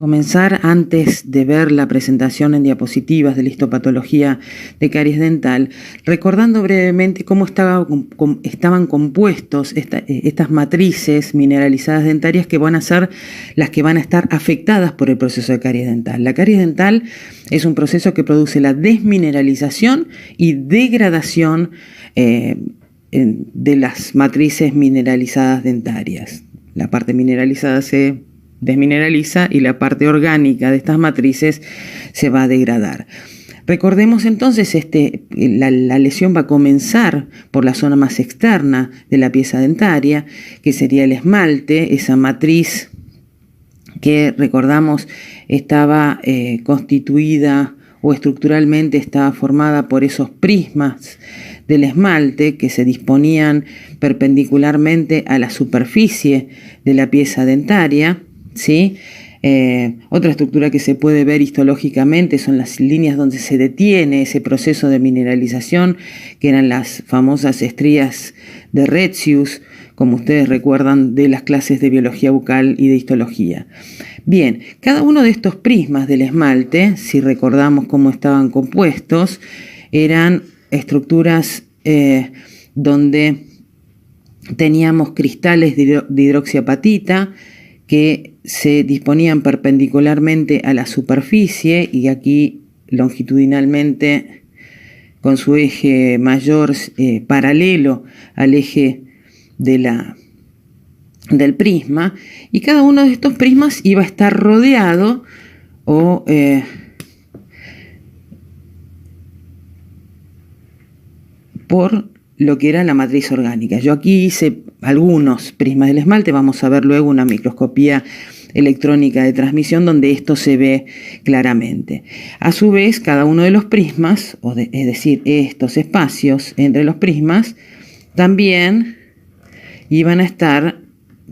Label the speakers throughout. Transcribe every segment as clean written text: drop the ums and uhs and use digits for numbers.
Speaker 1: Comenzar antes de ver la presentación en diapositivas de la histopatología de caries dental, recordando brevemente cómo estaban compuestos estas matrices mineralizadas dentarias que van a ser las que van a estar afectadas por el proceso de caries dental. La caries dental es un proceso que produce la desmineralización y degradación de las matrices mineralizadas dentarias. La parte mineralizada se desmineraliza y la parte orgánica de estas matrices se va a degradar. Recordemos entonces, la lesión va a comenzar por la zona más externa de la pieza dentaria, que sería el esmalte, esa matriz que recordamos estaba constituida o estructuralmente estaba formada por esos prismas del esmalte que se disponían perpendicularmente a la superficie de la pieza dentaria, ¿sí? Otra estructura que se puede ver histológicamente son las líneas donde se detiene ese proceso de mineralización, que eran las famosas estrías de Retzius, como ustedes recuerdan de las clases de biología bucal y de histología. Bien, cada uno de estos prismas del esmalte, si recordamos cómo estaban compuestos, eran estructuras donde teníamos cristales de hidroxiapatita que se disponían perpendicularmente a la superficie y aquí longitudinalmente con su eje mayor paralelo al eje del prisma, y cada uno de estos prismas iba a estar rodeado por lo que era la matriz orgánica. Yo aquí hice algunos prismas del esmalte, vamos a ver luego una microscopía electrónica de transmisión donde esto se ve claramente. A su vez, cada uno de los prismas, es decir, estos espacios entre los prismas, también iban a estar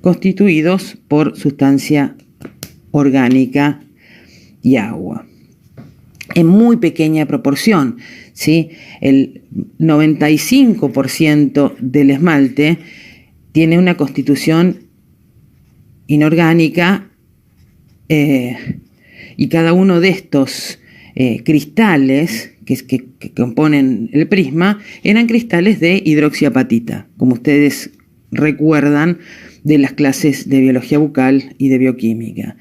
Speaker 1: constituidos por sustancia orgánica y agua. En muy pequeña proporción, ¿sí? El 95% del esmalte tiene una constitución inorgánica y cada uno de estos cristales que componen el prisma eran cristales de hidroxiapatita, como ustedes recuerdan de las clases de biología bucal y de bioquímica.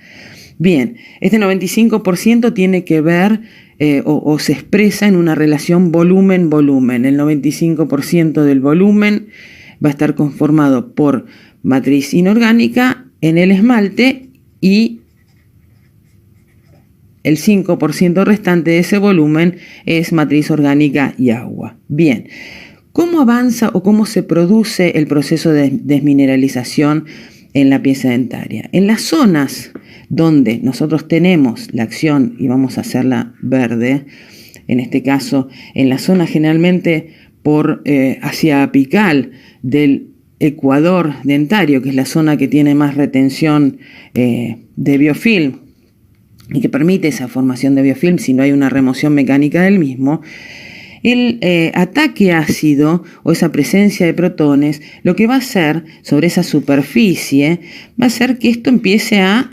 Speaker 1: Bien, este 95% tiene que ver o se expresa en una relación volumen-volumen. El 95% del volumen va a estar conformado por matriz inorgánica en el esmalte y el 5% restante de ese volumen es matriz orgánica y agua. Bien, ¿cómo avanza o cómo se produce el proceso de desmineralización en la pieza dentaria? En las zonas donde nosotros tenemos la acción, y vamos a hacerla verde, en este caso en la zona generalmente hacia apical del ecuador dentario, que es la zona que tiene más retención de biofilm y que permite esa formación de biofilm si no hay una remoción mecánica del mismo, el ataque ácido o esa presencia de protones lo que va a hacer sobre esa superficie va a hacer que esto empiece a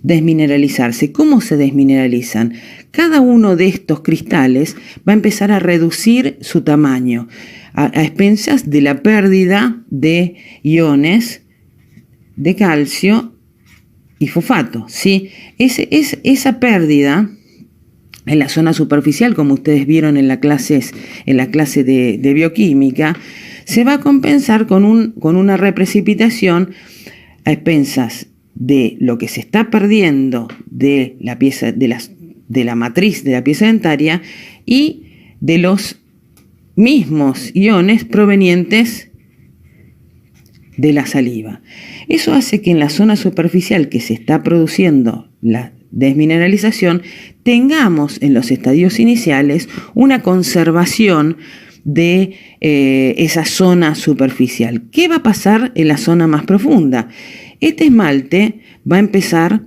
Speaker 1: desmineralizarse. ¿Cómo se desmineralizan? Cada uno de estos cristales va a empezar a reducir su tamaño a expensas de la pérdida de iones de calcio y fosfato, ¿sí? Esa pérdida en la zona superficial, como ustedes vieron en la clase de bioquímica, se va a compensar con una reprecipitación a expensas de lo que se está perdiendo de la pieza, de la matriz de la pieza dentaria y de los mismos iones provenientes de la saliva. Eso hace que en la zona superficial que se está produciendo la desmineralización tengamos en los estadios iniciales una conservación de esa zona superficial. ¿Qué va a pasar en la zona más profunda? Este esmalte va a empezar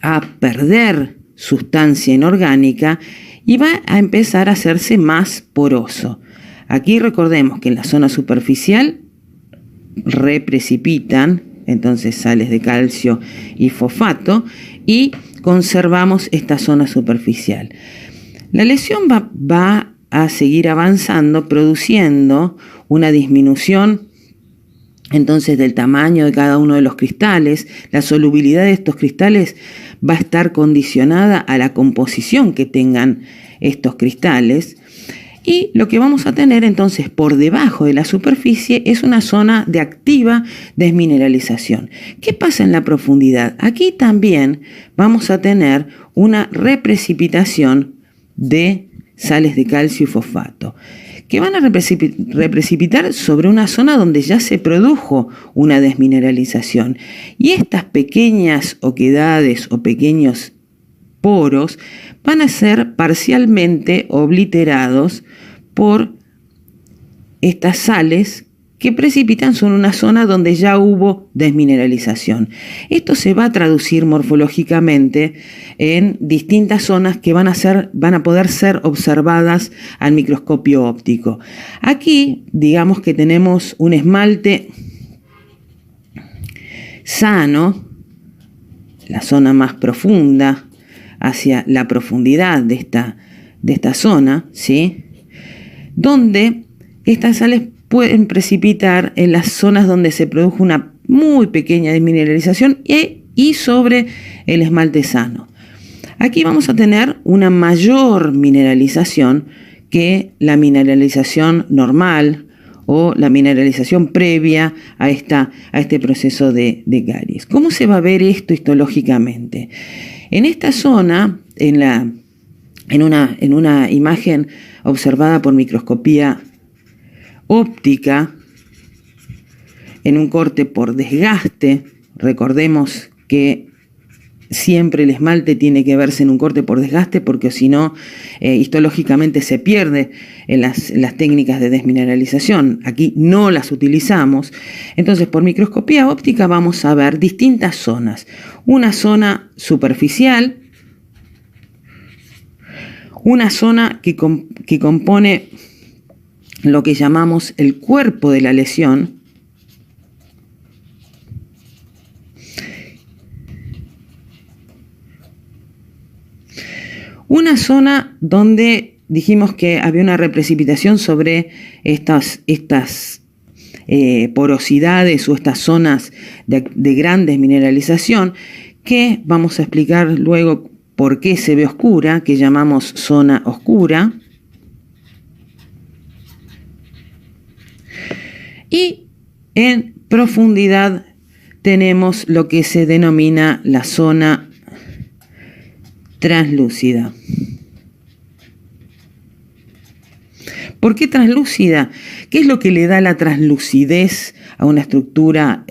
Speaker 1: a perder sustancia inorgánica y va a empezar a hacerse más poroso. Aquí recordemos que en la zona superficial reprecipitan entonces sales de calcio y fosfato, y conservamos esta zona superficial. La lesión va a seguir avanzando, produciendo una disminución entonces del tamaño de cada uno de los cristales. La solubilidad de estos cristales va a estar condicionada a la composición que tengan estos cristales. Y lo que vamos a tener entonces por debajo de la superficie es una zona de activa desmineralización. ¿Qué pasa en la profundidad? Aquí también vamos a tener una reprecipitación de sales de calcio y fosfato, que van a reprecipitar sobre una zona donde ya se produjo una desmineralización. Y estas pequeñas oquedades o pequeños poros van a ser parcialmente obliterados por estas sales que precipitan sobre una zona donde ya hubo desmineralización. Esto se va a traducir morfológicamente en distintas zonas que van a poder ser observadas al microscopio óptico. Aquí, digamos que tenemos un esmalte sano, la zona más profunda, hacia la profundidad de esta zona, ¿sí? Donde estas sales pueden precipitar en las zonas donde se produjo una muy pequeña desmineralización y sobre el esmalte sano. Aquí vamos a tener una mayor mineralización que la mineralización normal o la mineralización previa a este proceso de caries. ¿Cómo se va a ver esto histológicamente? En esta zona, en una imagen observada por microscopía óptica, en un corte por desgaste, recordemos que siempre el esmalte tiene que verse en un corte por desgaste porque si no, histológicamente se pierde en las técnicas de desmineralización. Aquí no las utilizamos. Entonces, por microscopía óptica vamos a ver distintas zonas. Una zona superficial, una zona que compone lo que llamamos el cuerpo de la lesión, una zona donde dijimos que había una reprecipitación sobre estas porosidades o estas zonas de gran desmineralización, que vamos a explicar luego por qué se ve oscura, que llamamos zona oscura. Y en profundidad tenemos lo que se denomina la zona translúcida. ¿Por qué translúcida? ¿Qué es lo que le da la translucidez a una estructura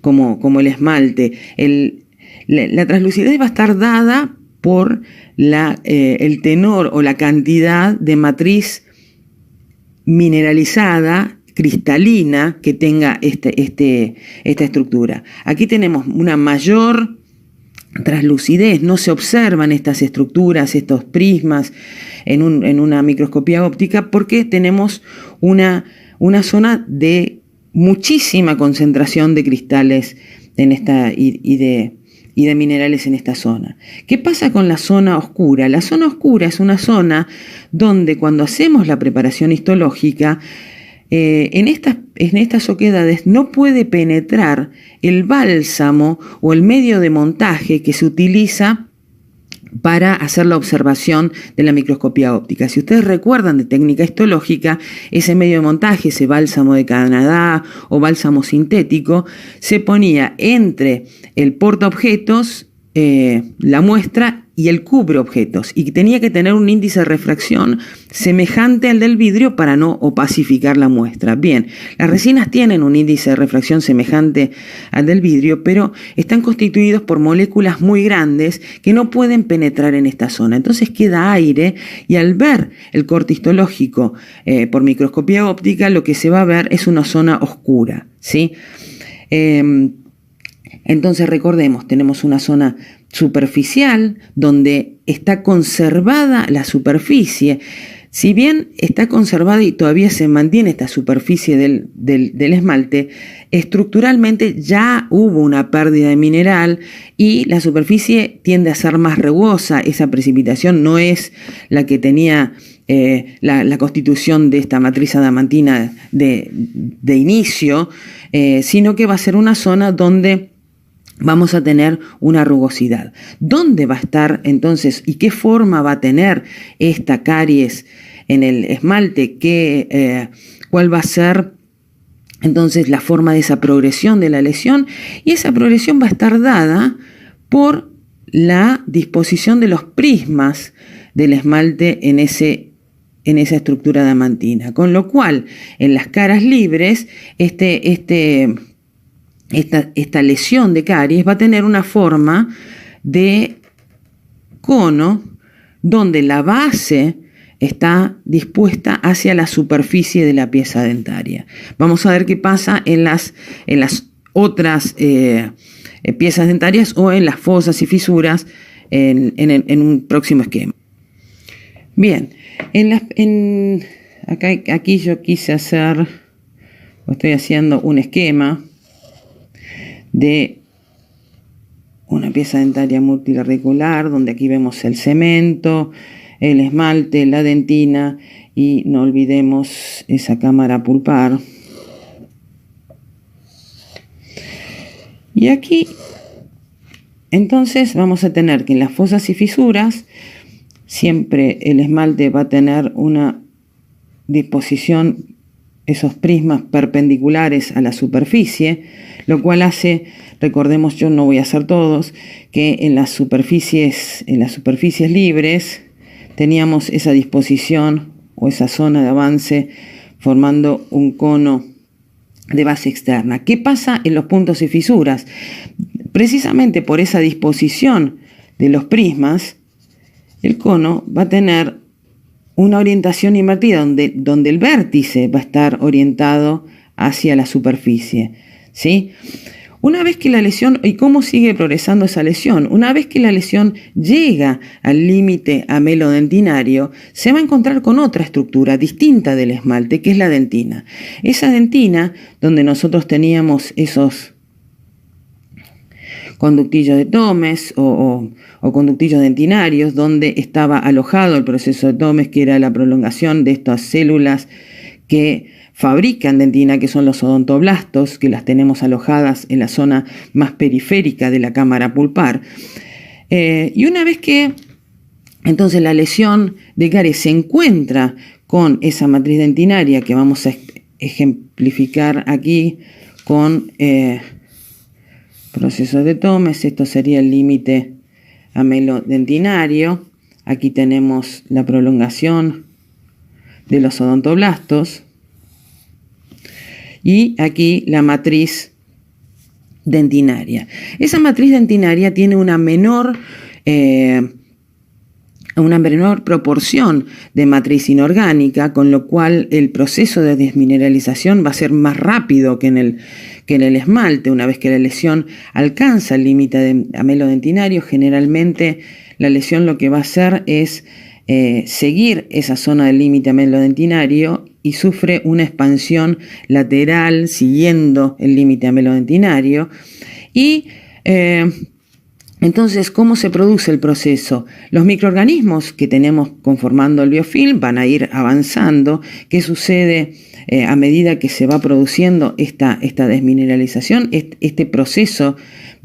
Speaker 1: como el esmalte? La translucidez va a estar dada por el tenor o la cantidad de matriz mineralizada cristalina que tenga esta estructura. Aquí tenemos una mayor translucidez, no se observan estas estructuras, estos prismas en una microscopía óptica porque tenemos una zona de muchísima concentración de cristales y de minerales en esta zona. ¿Qué pasa con la zona oscura? La zona oscura es una zona donde cuando hacemos la preparación histológica, en estas oquedades no puede penetrar el bálsamo o el medio de montaje que se utiliza para hacer la observación de la microscopía óptica. Si ustedes recuerdan de técnica histológica, ese medio de montaje, ese bálsamo de Canadá o bálsamo sintético, se ponía entre el portaobjetos, la muestra y el cubre objetos, y tenía que tener un índice de refracción semejante al del vidrio para no opacificar la muestra. Bien, las resinas tienen un índice de refracción semejante al del vidrio, pero están constituidos por moléculas muy grandes que no pueden penetrar en esta zona. Entonces queda aire y al ver el corte histológico por microscopía óptica, lo que se va a ver es una zona oscura, ¿sí? Entonces recordemos, tenemos una zona superficial donde está conservada la superficie. si bien está conservada y todavía se mantiene esta superficie del esmalte, estructuralmente ya hubo una pérdida de mineral y la superficie tiende a ser más rugosa. Esa precipitación no es la que tenía la constitución de esta matriz adamantina de inicio, sino que va a ser una zona donde vamos a tener una rugosidad. ¿Dónde va a estar entonces y qué forma va a tener esta caries en el esmalte? ¿Cuál va a ser entonces la forma de esa progresión de la lesión? Y esa progresión va a estar dada por la disposición de los prismas del esmalte en esa estructura adamantina. Con lo cual, en las caras libres, esta lesión de caries va a tener una forma de cono donde la base está dispuesta hacia la superficie de la pieza dentaria. Vamos a ver qué pasa en las otras piezas dentarias o en las fosas y fisuras en un próximo esquema. Bien, aquí yo quise hacer, estoy haciendo un esquema de una pieza dentaria multiauricular, donde aquí vemos el cemento, el esmalte, la dentina y no olvidemos esa cámara pulpar. Y aquí entonces vamos a tener que en las fosas y fisuras siempre el esmalte va a tener una disposición, esos prismas perpendiculares a la superficie, lo cual hace, recordemos, yo no voy a hacer todos, que en las superficies libres teníamos esa disposición o esa zona de avance formando un cono de base externa. ¿Qué pasa en los puntos y fisuras? Precisamente por esa disposición de los prismas, el cono va a tener una orientación invertida donde el vértice va a estar orientado hacia la superficie, ¿sí? Una vez que la lesión, ¿y cómo sigue progresando esa lesión? Una vez que la lesión llega al límite amelodentinario, se va a encontrar con otra estructura distinta del esmalte, que es la dentina. Esa dentina, donde nosotros teníamos esos conductillos de Thomes o conductillos dentinarios, donde estaba alojado el proceso de Thomes, que era la prolongación de estas células que fabrican dentina, que son los odontoblastos, que las tenemos alojadas en la zona más periférica de la cámara pulpar. Y una vez que entonces la lesión de caries se encuentra con esa matriz dentinaria, que vamos a ejemplificar aquí con proceso de Thomes, esto sería el límite amelodentinario. Aquí tenemos la prolongación de los odontoblastos. Y aquí la matriz dentinaria. Esa matriz dentinaria tiene una menor proporción de matriz inorgánica, con lo cual el proceso de desmineralización va a ser más rápido que en el esmalte. Una vez que la lesión alcanza el límite amelodentinario, generalmente la lesión lo que va a hacer es seguir esa zona del límite amelodentinario y sufre una expansión lateral siguiendo el límite amelodentinario. Y entonces, ¿cómo se produce el proceso? Los microorganismos que tenemos conformando el biofilm van a ir avanzando. ¿Qué sucede a medida que se va produciendo esta desmineralización? Este proceso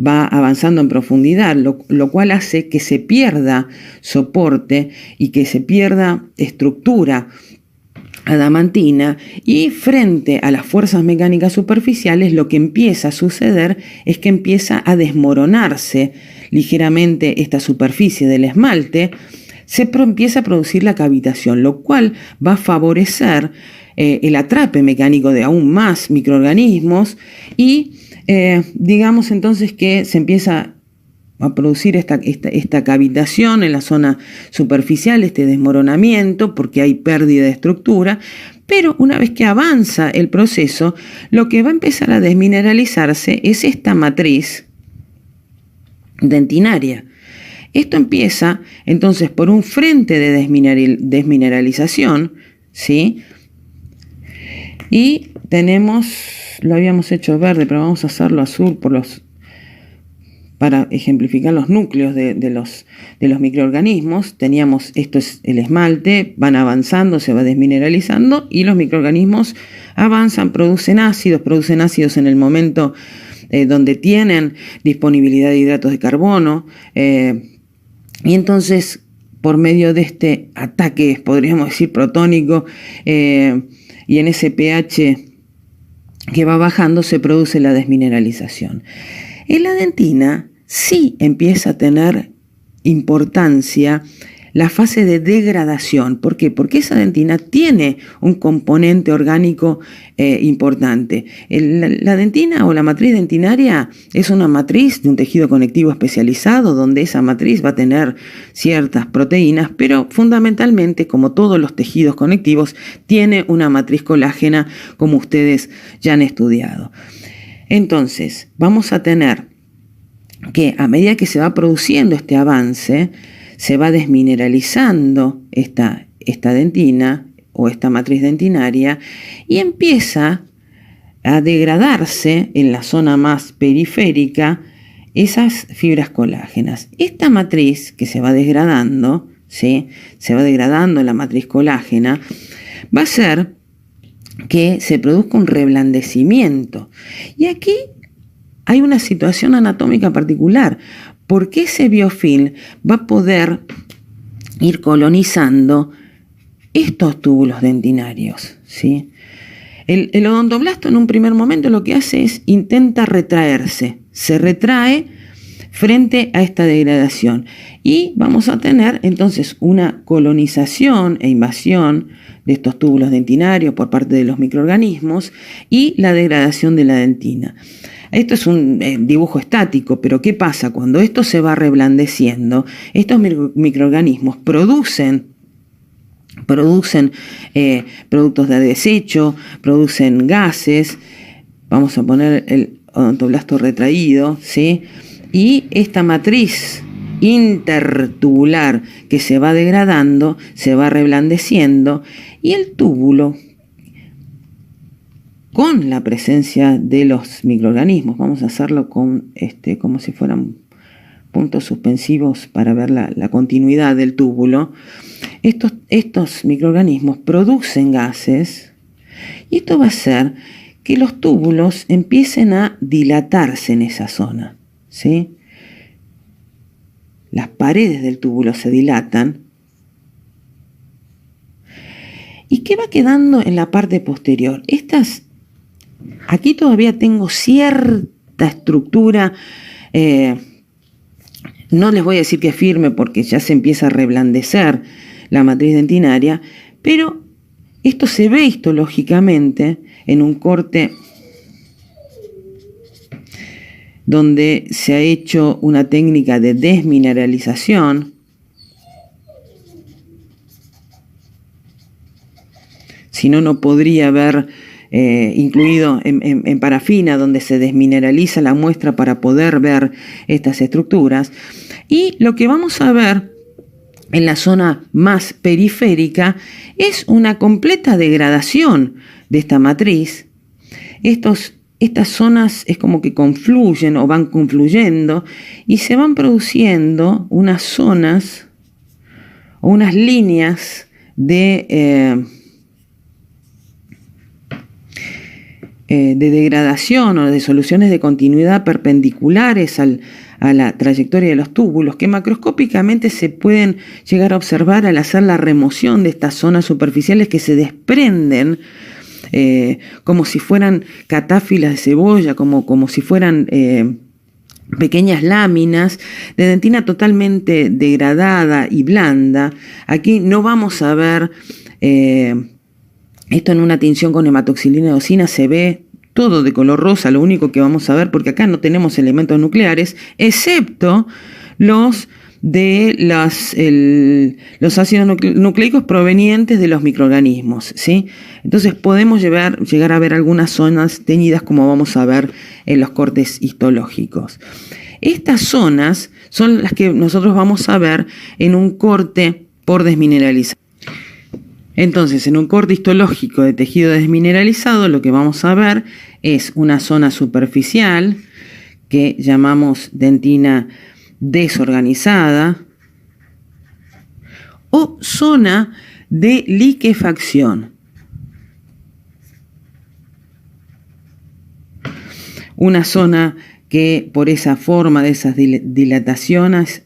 Speaker 1: va avanzando en profundidad, lo cual hace que se pierda soporte y que se pierda estructura adamantina, y frente a las fuerzas mecánicas superficiales lo que empieza a suceder es que empieza a desmoronarse ligeramente esta superficie del esmalte, empieza a producir la cavitación, lo cual va a favorecer el atrape mecánico de aún más microorganismos y digamos entonces que se empieza a producir esta cavitación en la zona superficial, este desmoronamiento, porque hay pérdida de estructura. Pero una vez que avanza el proceso, lo que va a empezar a desmineralizarse es esta matriz dentinaria. Esto empieza entonces por un frente de desmineralización, ¿sí? Y tenemos, lo habíamos hecho verde, pero vamos a hacerlo azul para ejemplificar los núcleos de los microorganismos. Teníamos, esto es el esmalte, van avanzando, se va desmineralizando y los microorganismos avanzan, producen ácidos en el momento donde tienen disponibilidad de hidratos de carbono, y entonces por medio de este ataque, podríamos decir, protónico, y en ese pH que va bajando se produce la desmineralización. En la dentina sí empieza a tener importancia la fase de degradación. ¿Por qué? Porque esa dentina tiene un componente orgánico importante. La dentina o la matriz dentinaria es una matriz de un tejido conectivo especializado donde esa matriz va a tener ciertas proteínas, pero fundamentalmente, como todos los tejidos conectivos, tiene una matriz colágena, como ustedes ya han estudiado. Entonces, vamos a tener que a medida que se va produciendo este avance, se va desmineralizando esta dentina o esta matriz dentinaria y empieza a degradarse en la zona más periférica esas fibras colágenas. Esta matriz que se va degradando, ¿sí? Se va degradando en la matriz colágena, va a hacer que se produzca un reblandecimiento. Y aquí hay una situación anatómica particular, porque ese biofilm va a poder ir colonizando estos túbulos dentinarios, ¿sí? El odontoblasto en un primer momento lo que hace es intenta retraerse, se retrae frente a esta degradación y vamos a tener entonces una colonización e invasión de estos túbulos dentinarios por parte de los microorganismos y la degradación de la dentina. Esto es un dibujo estático, pero ¿qué pasa? Cuando esto se va reblandeciendo, estos microorganismos producen productos de desecho, producen gases. Vamos a poner el odontoblasto retraído, ¿sí? Y esta matriz intertubular que se va degradando, se va reblandeciendo, y el túbulo, con la presencia de los microorganismos, vamos a hacerlo con como si fueran puntos suspensivos para ver la continuidad del túbulo. Estos microorganismos producen gases y esto va a hacer que los túbulos empiecen a dilatarse en esa zona, ¿sí? Las paredes del túbulo se dilatan. ¿Y qué va quedando en la parte posterior? Aquí todavía tengo cierta estructura, no les voy a decir que es firme porque ya se empieza a reblandecer la matriz dentinaria, pero esto se ve histológicamente en un corte donde se ha hecho una técnica de desmineralización. Si no, no podría haber incluido en parafina, donde se desmineraliza la muestra para poder ver estas estructuras. Y lo que vamos a ver en la zona más periférica es una completa degradación de esta matriz. Estas zonas es como que confluyen o van confluyendo y se van produciendo unas zonas o unas líneas de degradación o de soluciones de continuidad perpendiculares a la trayectoria de los túbulos, que macroscópicamente se pueden llegar a observar al hacer la remoción de estas zonas superficiales que se desprenden como si fueran catáfilas de cebolla, como si fueran pequeñas láminas de dentina totalmente degradada y blanda. Aquí no vamos a ver esto en una tinción con hematoxilina eosina, se ve todo de color rosa, lo único que vamos a ver, porque acá no tenemos elementos nucleares, excepto los ácidos nucleicos provenientes de los microorganismos, ¿sí? Entonces podemos llegar a ver algunas zonas teñidas, como vamos a ver en los cortes histológicos. Estas zonas son las que nosotros vamos a ver en un corte por desmineralización. Entonces, en un corte histológico de tejido desmineralizado, lo que vamos a ver es una zona superficial que llamamos dentina desorganizada o zona de liquefacción. Una zona que por esa forma de esas dilataciones,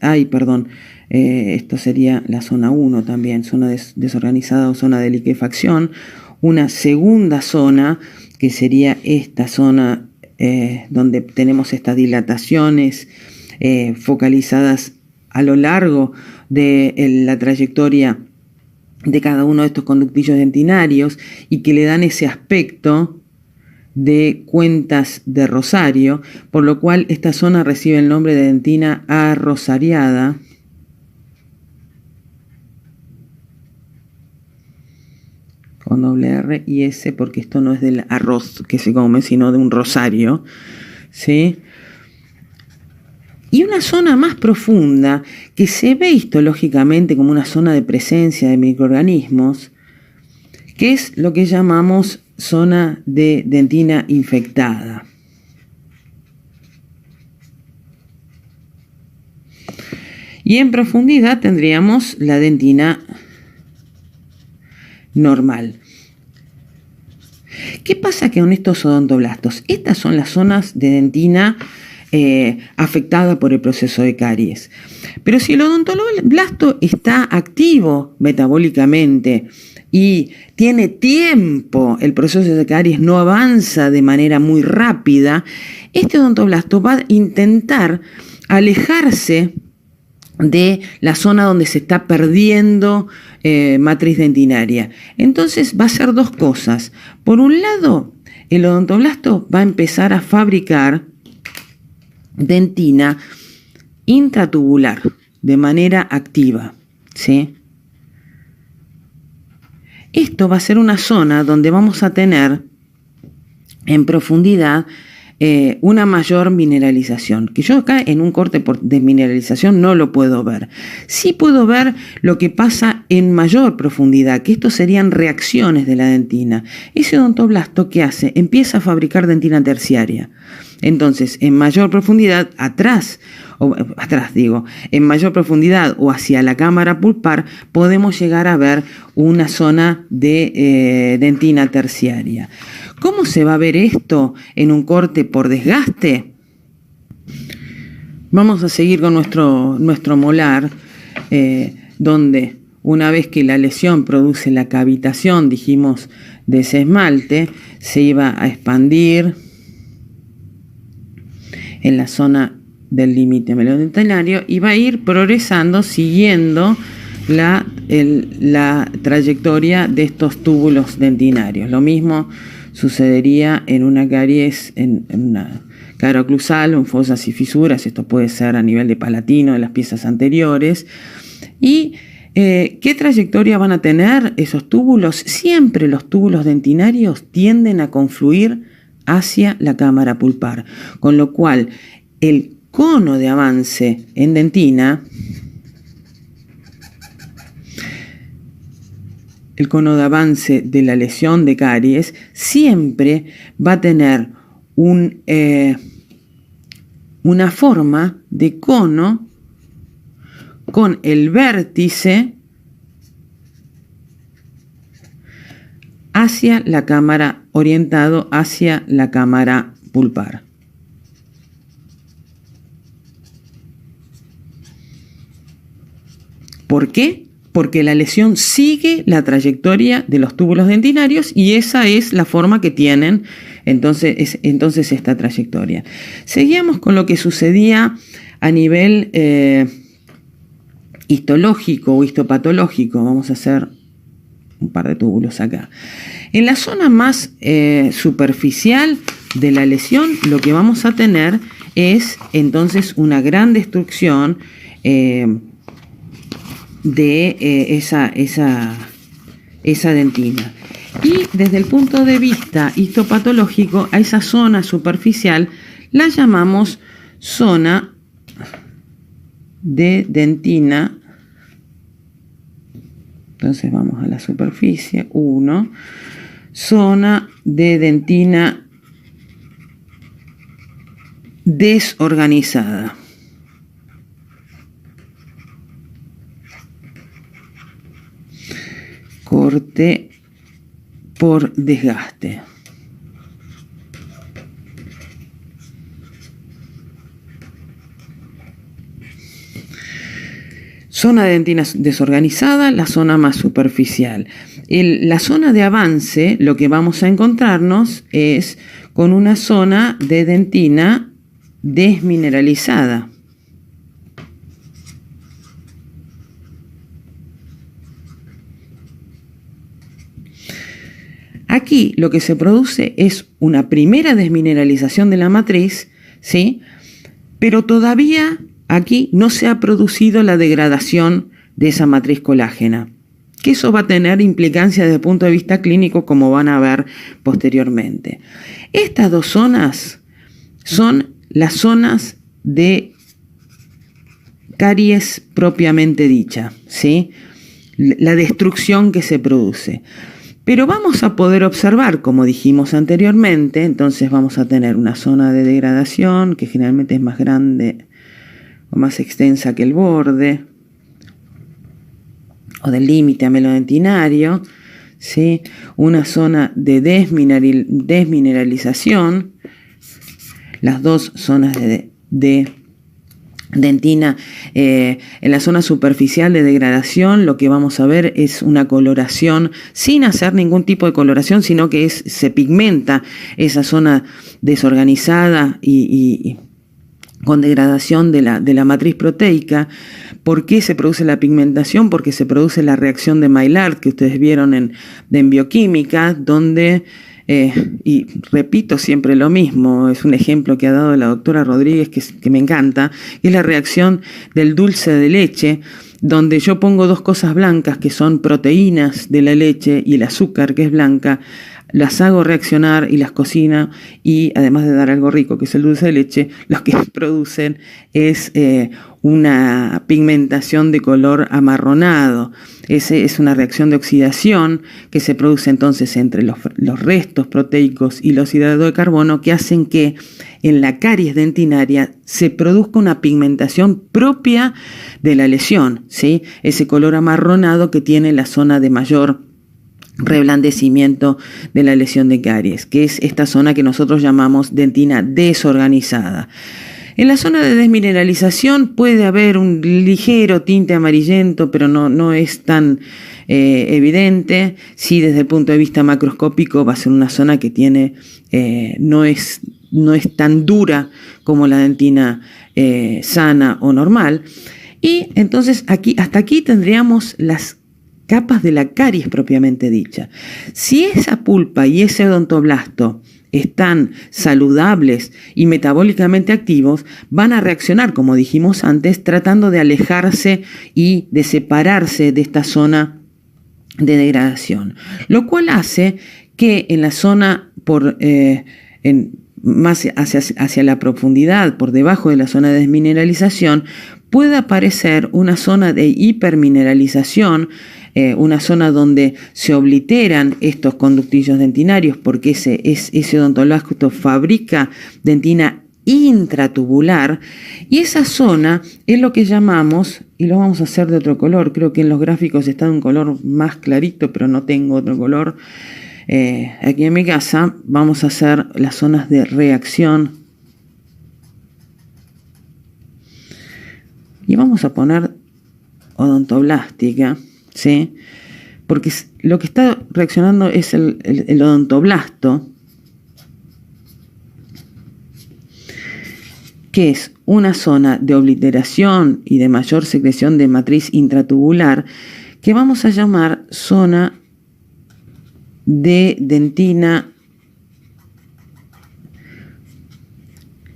Speaker 1: esto sería la zona 1 también, zona desorganizada o zona de liquefacción. Una segunda zona que sería esta zona donde tenemos estas dilataciones focalizadas a lo largo de la trayectoria de cada uno de estos conductillos dentinarios y que le dan ese aspecto de cuentas de rosario, por lo cual esta zona recibe el nombre de dentina arrosariada. Con doble R y S, porque esto no es del arroz que se come, sino de un rosario, ¿sí? Y una zona más profunda, que se ve histológicamente como una zona de presencia de microorganismos, que es lo que llamamos zona de dentina infectada. Y en profundidad tendríamos la dentina normal. ¿Qué pasa con estos odontoblastos? Estas son las zonas de dentina afectada por el proceso de caries. Pero si el odontoblasto está activo metabólicamente y tiene tiempo, el proceso de caries no avanza de manera muy rápida, este odontoblasto va a intentar alejarse de la zona donde se está perdiendo matriz dentinaria. Entonces va a hacer dos cosas. Por un lado, el odontoblasto va a empezar a fabricar dentina intratubular de manera activa, ¿sí? Esto va a ser una zona donde vamos a tener en profundidad una mayor mineralización, que yo acá en un corte por desmineralización no lo puedo ver. Sí puedo ver lo que pasa en mayor profundidad, que estos serían reacciones de la dentina. Ese odontoblasto, ¿qué hace? Empieza a fabricar dentina terciaria. Entonces, en mayor profundidad, en mayor profundidad o hacia la cámara pulpar, podemos llegar a ver una zona de dentina terciaria. ¿Cómo se va a ver esto en un corte por desgaste? Vamos a seguir con nuestro molar, donde una vez que la lesión produce la cavitación, dijimos, de ese esmalte, se iba a expandir en la zona del límite melodentinario y va a ir progresando siguiendo la trayectoria de estos túbulos dentinarios. Lo mismo sucedería en una caries, en una cara oclusal, en fosas y fisuras. Esto puede ser a nivel de palatino, de las piezas anteriores. ¿Y qué trayectoria van a tener esos túbulos? Siempre los túbulos dentinarios tienden a confluir hacia la cámara pulpar, con lo cual el cono de avance en dentina, el cono de avance de la lesión de caries, siempre va a tener una forma de cono con el vértice hacia la cámara, orientado hacia la cámara pulpar. ¿Por qué? Porque la lesión sigue la trayectoria de los túbulos dentinarios y esa es la forma que tienen entonces esta trayectoria. Seguíamos con lo que sucedía a nivel histológico o histopatológico. Vamos a hacer un par de túbulos acá. En la zona más superficial de la lesión, lo que vamos a tener es entonces una gran destrucción de esa dentina. Y desde el punto de vista histopatológico, a esa zona superficial la llamamos zona de dentina. Entonces vamos a la superficie, 1, zona de dentina desorganizada. Corte por desgaste. Zona de dentina desorganizada, la zona más superficial. La zona de avance, lo que vamos a encontrarnos es con una zona de dentina desmineralizada. Aquí lo que se produce es una primera desmineralización de la matriz, ¿sí? Pero todavía aquí no se ha producido la degradación de esa matriz colágena, que eso va a tener implicancias desde el punto de vista clínico, como van a ver posteriormente. Estas dos zonas son las zonas de caries propiamente dicha, ¿sí? La destrucción que se produce. Pero vamos a poder observar, como dijimos anteriormente, entonces vamos a tener una zona de degradación que generalmente es más grande o más extensa que el borde o del límite amelodentinario, ¿sí? Una zona de desmineralización, las dos zonas de dentina. En la zona superficial de degradación lo que vamos a ver es una coloración sin hacer ningún tipo de coloración, sino que se pigmenta esa zona desorganizada y con degradación de la matriz proteica. ¿Por qué se produce la pigmentación? Porque se produce la reacción de Maillard que ustedes vieron en bioquímica, donde y repito siempre lo mismo, es un ejemplo que ha dado la doctora Rodríguez que me encanta, es la reacción del dulce de leche, donde yo pongo dos cosas blancas que son proteínas de la leche y el azúcar que es blanca, las hago reaccionar y las cocino, y además de dar algo rico que es el dulce de leche, lo que producen es una pigmentación de color amarronado. Es una reacción de oxidación que se produce entonces entre los restos proteicos y los hidratos de carbono, que hacen que en la caries dentinaria se produzca una pigmentación propia de la lesión, ¿sí? Ese color amarronado que tiene la zona de mayor reblandecimiento de la lesión de caries, que es esta zona que nosotros llamamos dentina desorganizada. En la zona de desmineralización puede haber un ligero tinte amarillento, pero no es tan evidente. Sí, desde el punto de vista macroscópico va a ser una zona que tiene, no es tan dura como la dentina sana o normal. Y entonces hasta aquí tendríamos las capas de la caries propiamente dicha. Si esa pulpa y ese odontoblasto están saludables y metabólicamente activos, van a reaccionar, como dijimos antes, tratando de alejarse y de separarse de esta zona de degradación, lo cual hace que en la zona más hacia la profundidad, por debajo de la zona de desmineralización, pueda aparecer una zona de hipermineralización, una zona donde se obliteran estos conductillos dentinarios, porque ese odontoblasto fabrica dentina intratubular, y esa zona es lo que llamamos, y lo vamos a hacer de otro color, creo que en los gráficos está de un color más clarito, pero no tengo otro color. Aquí en mi casa vamos a hacer las zonas de reacción y vamos a poner odontoblástica, ¿sí? Porque lo que está reaccionando es el odontoblasto, que es una zona de obliteración y de mayor secreción de matriz intratubular, que vamos a llamar zona de dentina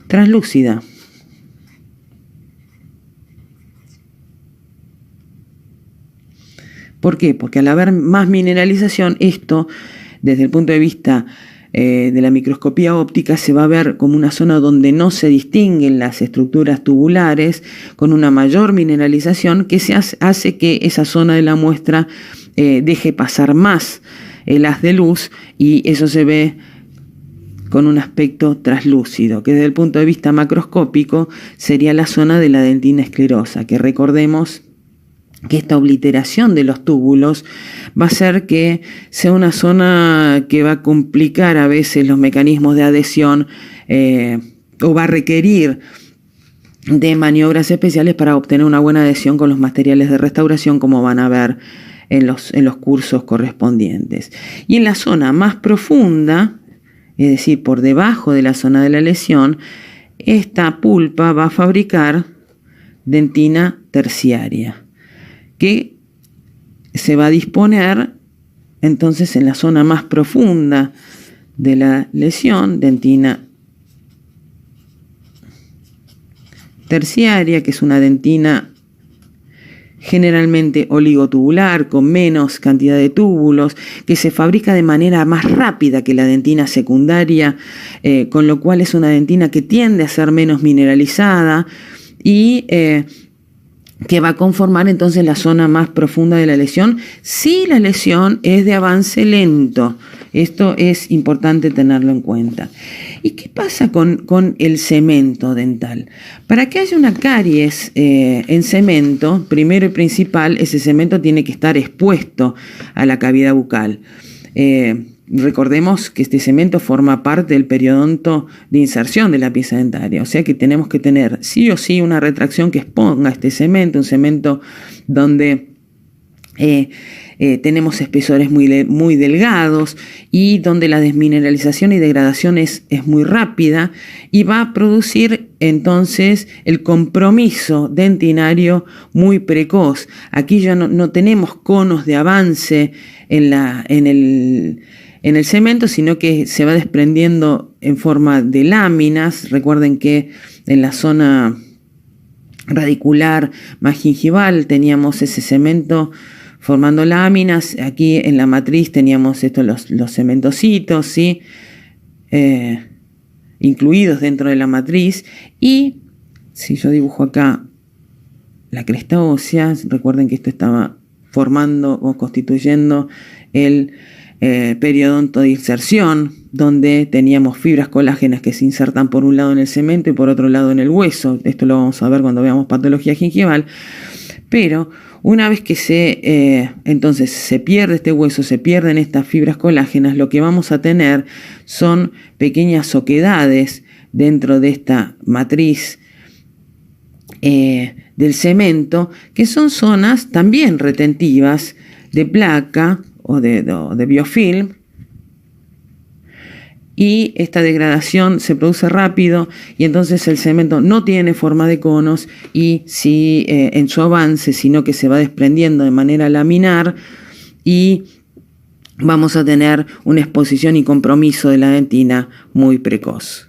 Speaker 1: translúcida. ¿Por qué? Porque al haber más mineralización, esto, desde el punto de vista de la microscopía óptica, se va a ver como una zona donde no se distinguen las estructuras tubulares, con una mayor mineralización que hace que esa zona de la muestra deje pasar más el haz de luz, y eso se ve con un aspecto traslúcido, que desde el punto de vista macroscópico sería la zona de la dentina esclerosa, que recordemos que esta obliteración de los túbulos va a hacer que sea una zona que va a complicar a veces los mecanismos de adhesión, o va a requerir de maniobras especiales para obtener una buena adhesión con los materiales de restauración, como van a ver en los cursos correspondientes. Y en la zona más profunda, es decir, por debajo de la zona de la lesión, esta pulpa va a fabricar dentina terciaria, que se va a disponer entonces en la zona más profunda de la lesión, dentina terciaria, que es una dentina generalmente oligotubular, con menos cantidad de túbulos, que se fabrica de manera más rápida que la dentina secundaria, con lo cual es una dentina que tiende a ser menos mineralizada y que va a conformar entonces la zona más profunda de la lesión, si la lesión es de avance lento. Esto es importante tenerlo en cuenta. ¿Y qué pasa con el cemento dental? Para que haya una caries en cemento, primero y principal, ese cemento tiene que estar expuesto a la cavidad bucal. Recordemos que este cemento forma parte del periodonto de inserción de la pieza dentaria, o sea que tenemos que tener sí o sí una retracción que exponga este cemento, un cemento donde tenemos espesores muy delgados y donde la desmineralización y degradación es muy rápida, y va a producir entonces el compromiso dentinario muy precoz. Aquí ya no tenemos conos de avance en el cemento, sino que se va desprendiendo en forma de láminas. Recuerden que en la zona radicular más gingival teníamos ese cemento formando láminas. Aquí en la matriz teníamos los cementocitos, ¿sí? Incluidos dentro de la matriz. Y si yo dibujo acá la cresta ósea, recuerden que esto estaba formando o constituyendo el periodonto de inserción, donde teníamos fibras colágenas que se insertan por un lado en el cemento y por otro lado en el hueso. Esto lo vamos a ver cuando veamos patología gingival. Pero una vez que entonces se pierde este hueso, se pierden estas fibras colágenas, lo que vamos a tener son pequeñas oquedades dentro de esta matriz del cemento, que son zonas también retentivas de placa o de biofilm, y esta degradación se produce rápido y entonces el cemento no tiene forma de conos y en su avance, sino que se va desprendiendo de manera laminar, y vamos a tener una exposición y compromiso de la dentina muy precoz.